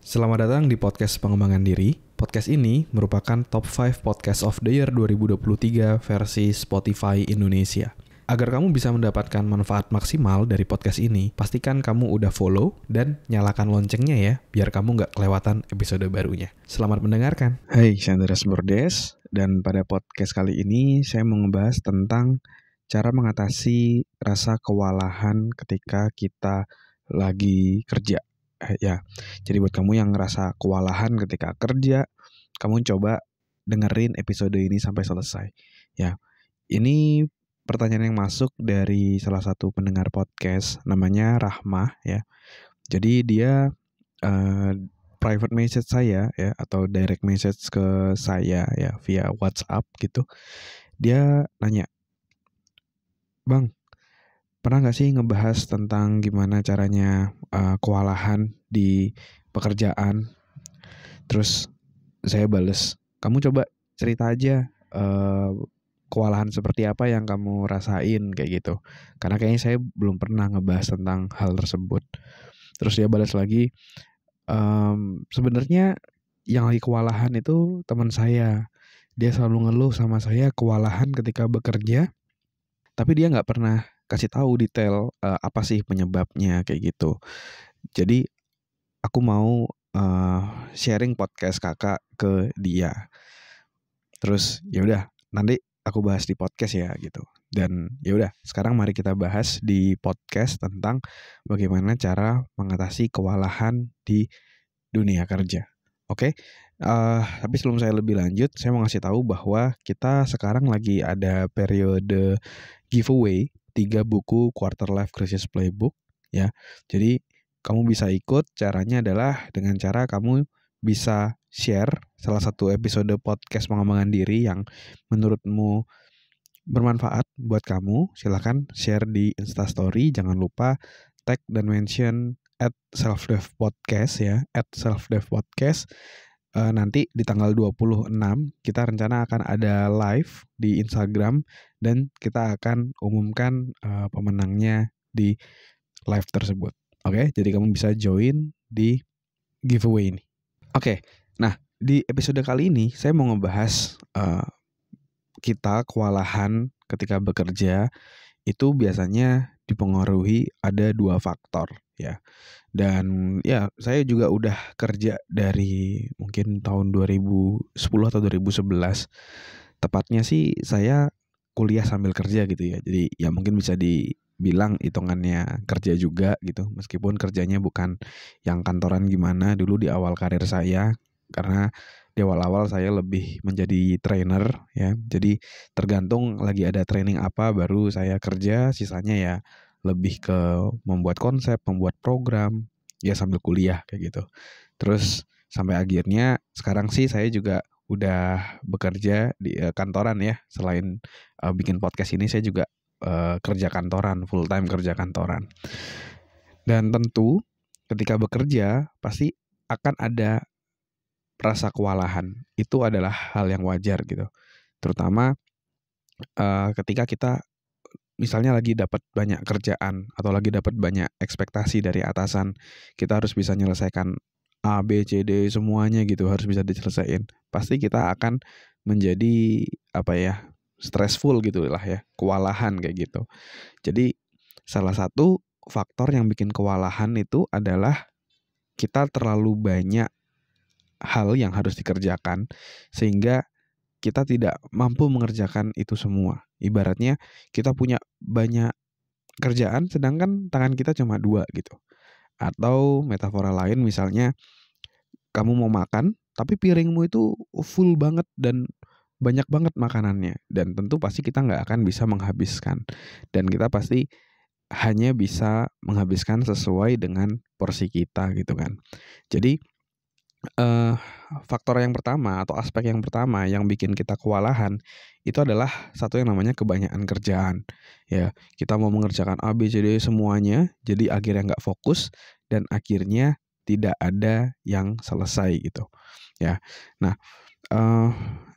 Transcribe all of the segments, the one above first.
Selamat datang di podcast pengembangan diri. Podcast ini merupakan top 5 podcast of the year 2023 versi Spotify Indonesia. Agar kamu bisa mendapatkan manfaat maksimal dari podcast ini, pastikan kamu udah follow dan nyalakan loncengnya ya, biar kamu nggak kelewatan episode barunya. Selamat mendengarkan. Hai, saya Andreas Bordes, dan pada podcast kali ini saya mau ngebahas tentang cara mengatasi rasa kewalahan ketika kita lagi kerja. Jadi buat kamu yang ngerasa kewalahan ketika kerja, kamu coba dengerin episode ini sampai selesai. Ya, ini pertanyaan yang masuk dari salah satu pendengar podcast, namanya Rahmah ya. Jadi dia private message saya ya, atau direct message ke saya ya via WhatsApp gitu. Dia nanya, "Bang, pernah nggak sih ngebahas tentang gimana caranya kewalahan di pekerjaan?" Terus saya bales, "Kamu coba cerita aja kewalahan seperti apa yang kamu rasain," kayak gitu. Karena kayaknya saya belum pernah ngebahas tentang hal tersebut. Terus dia balas lagi, "Sebenarnya yang lagi kewalahan itu teman saya. Dia selalu ngeluh sama saya kewalahan ketika bekerja, tapi dia nggak pernah kasih tahu detail apa sih penyebabnya," kayak gitu. Jadi aku mau sharing podcast Kakak ke dia. Terus ya udah, nanti aku bahas di podcast ya gitu. Dan ya udah, sekarang mari kita bahas di podcast tentang bagaimana cara mengatasi kewalahan di dunia kerja. Oke. Tapi sebelum saya lebih lanjut, saya mau ngasih tahu bahwa kita sekarang lagi ada periode giveaway 3 buku Quarter Life Crisis Playbook ya. Jadi kamu bisa ikut, caranya adalah dengan cara kamu bisa share salah satu episode podcast pengembangan diri yang menurutmu bermanfaat buat kamu. Silakan share di Instastory, jangan lupa tag dan mention @selfdevpodcast ya, @selfdevpodcast. Nanti di tanggal 26 kita rencana akan ada live di Instagram dan kita akan umumkan pemenangnya di live tersebut. Oke, jadi kamu bisa join di giveaway ini. Oke, nah di episode kali ini saya mau ngebahas kita kewalahan ketika bekerja itu biasanya dipengaruhi ada 2 faktor ya. Dan ya saya juga udah kerja dari mungkin tahun 2010 atau 2011. Tepatnya sih saya kuliah sambil kerja gitu ya. Jadi ya mungkin bisa dibilang hitungannya kerja juga gitu. Meskipun kerjanya bukan yang kantoran gimana dulu di awal karir saya. Karena di awal-awal saya lebih menjadi trainer ya. Jadi tergantung lagi ada training apa baru saya kerja, sisanya ya lebih ke membuat konsep, membuat program, ya sambil kuliah kayak gitu. Terus sampai akhirnya sekarang sih saya juga udah bekerja di kantoran ya. Selain bikin podcast ini saya juga kerja kantoran, full time kerja kantoran. Dan tentu ketika bekerja pasti akan ada rasa kewalahan. Itu adalah hal yang wajar gitu. Terutama ketika kita misalnya lagi dapat banyak kerjaan atau lagi dapat banyak ekspektasi dari atasan, kita harus bisa menyelesaikan A, B, C, D semuanya gitu, harus bisa diselesaikan. Pasti kita akan menjadi stressful gitu lah ya, kewalahan kayak gitu. Jadi salah satu faktor yang bikin kewalahan itu adalah kita terlalu banyak hal yang harus dikerjakan sehingga kita tidak mampu mengerjakan itu semua. Ibaratnya kita punya banyak kerjaan sedangkan tangan kita cuma 2 gitu. Atau metafora lain misalnya kamu mau makan tapi piringmu itu full banget dan banyak banget makanannya. Dan tentu pasti kita nggak akan bisa menghabiskan. Dan kita pasti hanya bisa menghabiskan sesuai dengan porsi kita gitu kan. Jadi faktor yang pertama atau aspek yang pertama yang bikin kita kewalahan itu adalah satu yang namanya kebanyakan kerjaan. Ya, kita mau mengerjakan A, B, C, D semuanya, jadi akhirnya nggak fokus dan akhirnya tidak ada yang selesai gitu. Ya, nah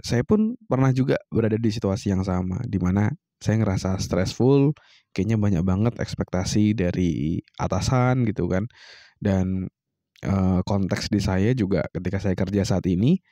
saya pun pernah juga berada di situasi yang sama, di mana saya ngerasa stressful, kayaknya banyak banget ekspektasi dari atasan gitu kan, dan konteks di saya juga ketika saya kerja saat ini,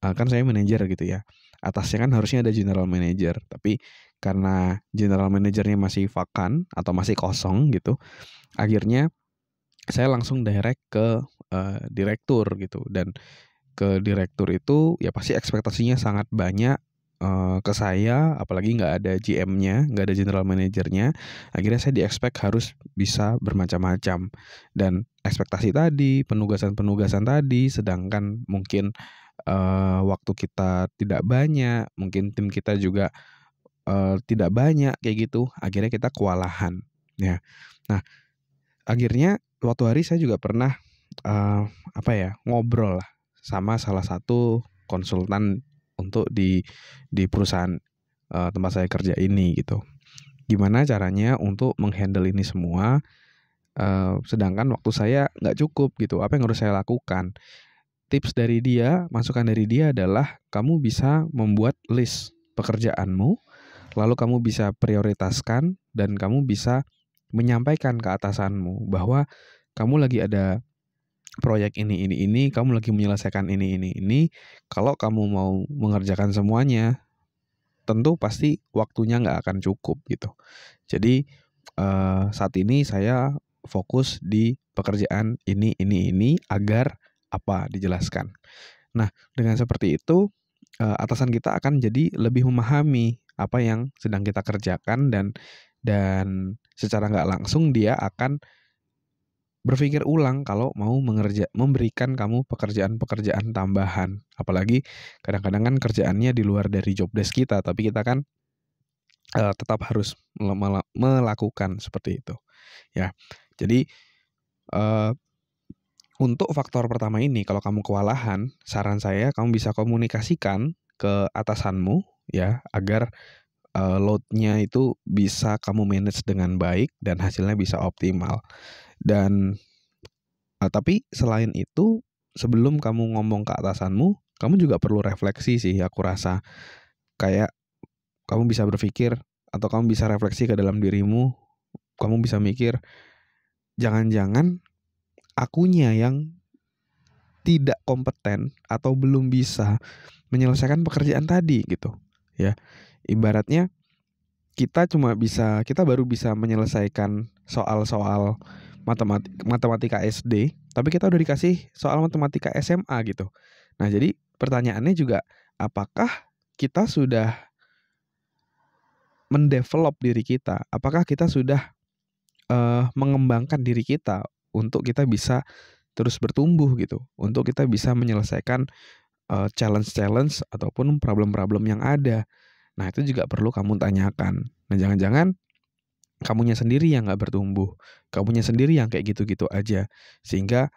kan saya manajer gitu ya. Atasnya kan harusnya ada general manager, tapi karena general manajernya masih vakan atau masih kosong gitu, akhirnya saya langsung direct ke direktur gitu. Dan ke direktur itu ya pasti ekspektasinya sangat banyak ke saya, apalagi nggak ada GM-nya, nggak ada general manajernya. Akhirnya saya di-expect harus bisa bermacam-macam. Dan ekspektasi tadi, penugasan-penugasan tadi, sedangkan mungkin waktu kita tidak banyak, mungkin tim kita juga tidak banyak kayak gitu. Akhirnya kita kewalahan. Ya. Nah, akhirnya waktu hari saya juga pernah ngobrol lah sama salah satu konsultan untuk di perusahaan tempat saya kerja ini gitu. Gimana caranya untuk menghandle ini semua, sedangkan waktu saya nggak cukup gitu. Apa yang harus saya lakukan? Tips dari dia, masukan dari dia adalah kamu bisa membuat list pekerjaanmu, lalu kamu bisa prioritaskan dan kamu bisa menyampaikan ke atasanmu bahwa kamu lagi ada proyek ini, kamu lagi menyelesaikan ini. Kalau kamu mau mengerjakan semuanya, tentu pasti waktunya nggak akan cukup gitu. Jadi saat ini saya fokus di pekerjaan ini agar apa dijelaskan. Nah, dengan seperti itu atasan kita akan jadi lebih memahami apa yang sedang kita kerjakan dan secara nggak langsung dia akan berpikir ulang kalau mau memberikan kamu pekerjaan-pekerjaan tambahan. Apalagi kadang-kadang kan kerjaannya di luar dari job desk kita, tapi kita kan tetap harus melakukan seperti itu. Ya, jadi untuk faktor pertama ini, kalau kamu kewalahan, saran saya kamu bisa komunikasikan ke atasanmu ya agar load-nya itu bisa kamu manage dengan baik dan hasilnya bisa optimal. Dan tapi selain itu, sebelum kamu ngomong ke atasanmu, kamu juga perlu refleksi sih aku rasa. Kayak kamu bisa berpikir atau kamu bisa refleksi ke dalam dirimu, kamu bisa mikir, jangan-jangan akunya yang tidak kompeten atau belum bisa menyelesaikan pekerjaan tadi gitu. Ya. Ibaratnya kita baru bisa menyelesaikan soal-soal matematika SD, tapi kita udah dikasih soal matematika SMA gitu. Nah, jadi pertanyaannya juga, apakah kita sudah mendevelop diri kita? Apakah kita sudah mengembangkan diri kita untuk kita bisa terus bertumbuh gitu, untuk kita bisa menyelesaikan challenge-challenge ataupun problem-problem yang ada. Nah, itu juga perlu kamu tanyakan. Nah, jangan-jangan kamunya sendiri yang nggak bertumbuh, kamunya sendiri yang kayak gitu-gitu aja, sehingga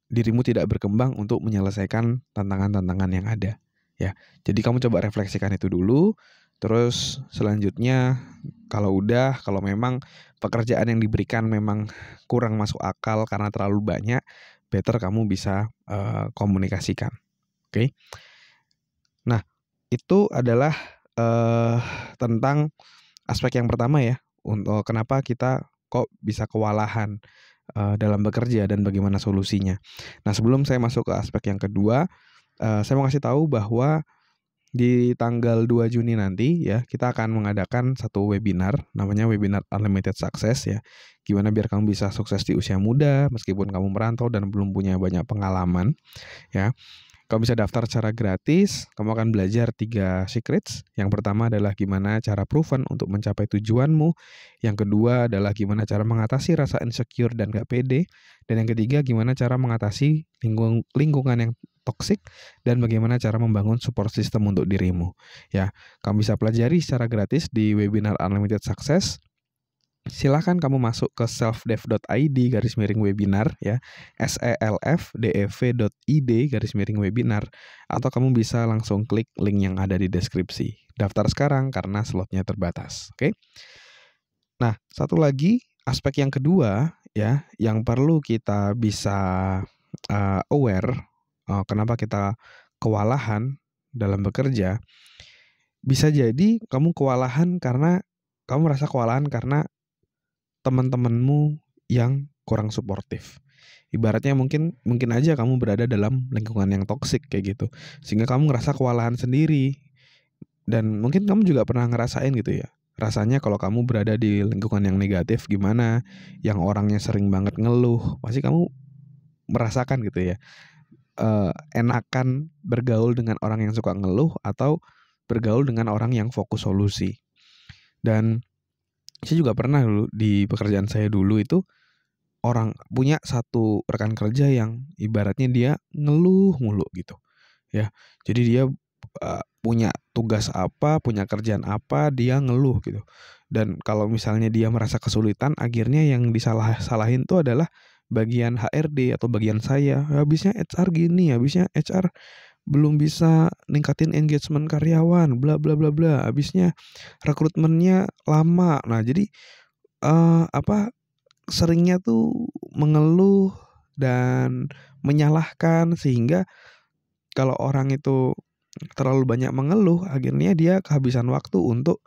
dirimu tidak berkembang untuk menyelesaikan tantangan-tantangan yang ada. Ya, jadi kamu coba refleksikan itu dulu. Terus selanjutnya kalau memang pekerjaan yang diberikan memang kurang masuk akal karena terlalu banyak, better kamu bisa komunikasikan. Oke. Nah, itu adalah tentang aspek yang pertama ya, untuk kenapa kita kok bisa kewalahan dalam bekerja dan bagaimana solusinya. Nah, sebelum saya masuk ke aspek yang kedua, saya mau kasih tahu bahwa di tanggal 2 Juni nanti ya, kita akan mengadakan satu webinar, namanya webinar Unlimited Success ya. Gimana biar kamu bisa sukses di usia muda meskipun kamu merantau dan belum punya banyak pengalaman ya. Kamu bisa daftar secara gratis, kamu akan belajar 3 secrets. Yang pertama adalah gimana cara proven untuk mencapai tujuanmu. Yang kedua adalah gimana cara mengatasi rasa insecure dan gak pede. Dan yang ketiga gimana cara mengatasi lingkungan yang toksik dan bagaimana cara membangun support system untuk dirimu. Ya, kamu bisa pelajari secara gratis di webinar Unlimited Success. Silahkan kamu masuk ke selfdev.id/webinar ya, selfdev.id/webinar, atau kamu bisa langsung klik link yang ada di deskripsi. Daftar sekarang karena slotnya terbatas. Oke. Nah, satu lagi aspek yang kedua ya, yang perlu kita bisa aware kenapa kita kewalahan dalam bekerja. Bisa jadi kamu merasa kewalahan karena teman-temanmu yang kurang suportif. Ibaratnya mungkin aja kamu berada dalam lingkungan yang toksik kayak gitu, sehingga kamu ngerasa kewalahan sendiri. Dan mungkin kamu juga pernah ngerasain gitu ya, rasanya kalau kamu berada di lingkungan yang negatif gimana, yang orangnya sering banget ngeluh, pasti kamu merasakan gitu ya, enakan bergaul dengan orang yang suka ngeluh atau bergaul dengan orang yang fokus solusi. Dan saya juga pernah dulu di pekerjaan saya dulu itu orang punya satu rekan kerja yang ibaratnya dia ngeluh mulu gitu ya. Jadi dia punya tugas apa, punya kerjaan apa, dia ngeluh gitu. Dan kalau misalnya dia merasa kesulitan, akhirnya yang salahin tuh adalah bagian HRD atau bagian saya. Habisnya HR gini, habisnya HR belum bisa ningkatin engagement karyawan, bla bla bla bla. Habisnya rekrutmennya lama. Nah, jadi seringnya tuh mengeluh dan menyalahkan, sehingga kalau orang itu terlalu banyak mengeluh, akhirnya dia kehabisan waktu untuk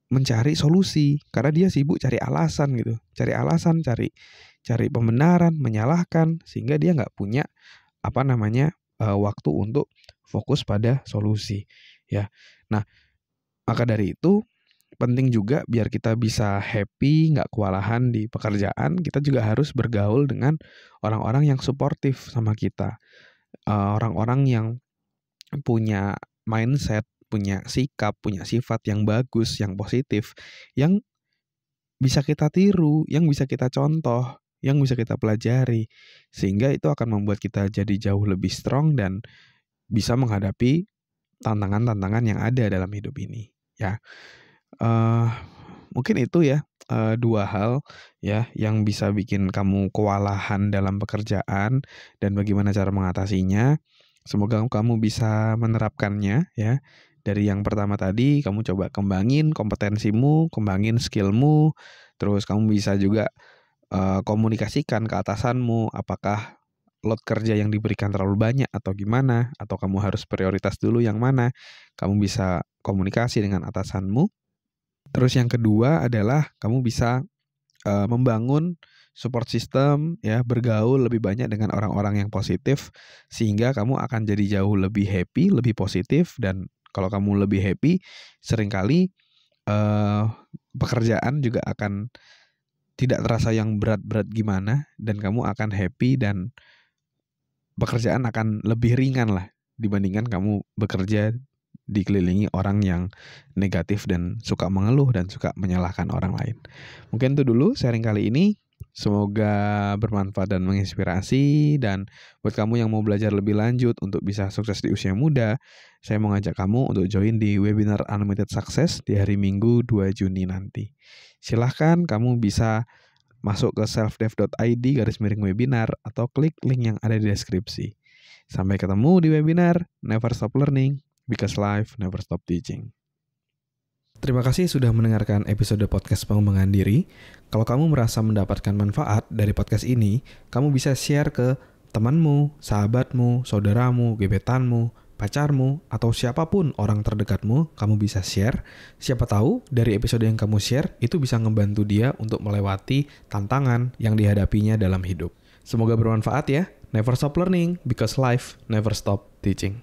mencari solusi karena dia sibuk cari alasan gitu, cari pembenaran, menyalahkan, sehingga dia nggak punya waktu untuk fokus pada solusi ya. Nah, maka dari itu penting juga biar kita bisa happy, nggak kewalahan di pekerjaan, kita juga harus bergaul dengan orang-orang yang suportif sama kita. Orang-orang yang punya mindset, punya sikap, punya sifat yang bagus, yang positif, yang bisa kita tiru, yang bisa kita contoh, yang bisa kita pelajari. Sehingga itu akan membuat kita jadi jauh lebih strong dan bisa menghadapi tantangan-tantangan yang ada dalam hidup ini ya. Mungkin itu ya, 2 hal ya yang bisa bikin kamu kewalahan dalam pekerjaan dan bagaimana cara mengatasinya. Semoga kamu bisa menerapkannya ya. Dari yang pertama tadi kamu coba kembangin kompetensimu, kembangin skillmu, terus kamu bisa juga komunikasikan ke atasanmu apakah load kerja yang diberikan terlalu banyak atau gimana, atau kamu harus prioritas dulu yang mana. Kamu bisa komunikasi dengan atasanmu. Terus yang kedua adalah kamu bisa membangun support system ya, bergaul lebih banyak dengan orang-orang yang positif sehingga kamu akan jadi jauh lebih happy, lebih positif. Dan kalau kamu lebih happy, seringkali pekerjaan juga akan tidak terasa yang berat-berat gimana, dan kamu akan happy dan pekerjaan akan lebih ringan lah dibandingkan kamu bekerja dikelilingi orang yang negatif dan suka mengeluh dan suka menyalahkan orang lain. Mungkin itu dulu sharing kali ini. Semoga bermanfaat dan menginspirasi. Dan buat kamu yang mau belajar lebih lanjut untuk bisa sukses di usia muda, saya mau ngajak kamu untuk join di webinar Unlimited Success di hari Minggu 2 Juni nanti. Silahkan kamu bisa masuk ke selfdev.id/webinar atau klik link yang ada di deskripsi. Sampai ketemu di webinar Never Stop Learning, because life never stop teaching. Terima kasih sudah mendengarkan episode podcast pengembangan diri. Kalau kamu merasa mendapatkan manfaat dari podcast ini, kamu bisa share ke temanmu, sahabatmu, saudaramu, gebetanmu, pacarmu, atau siapapun orang terdekatmu. Kamu bisa share. Siapa tahu dari episode yang kamu share itu bisa ngebantu dia untuk melewati tantangan yang dihadapinya dalam hidup. Semoga bermanfaat ya. Never stop learning, because life never stop teaching.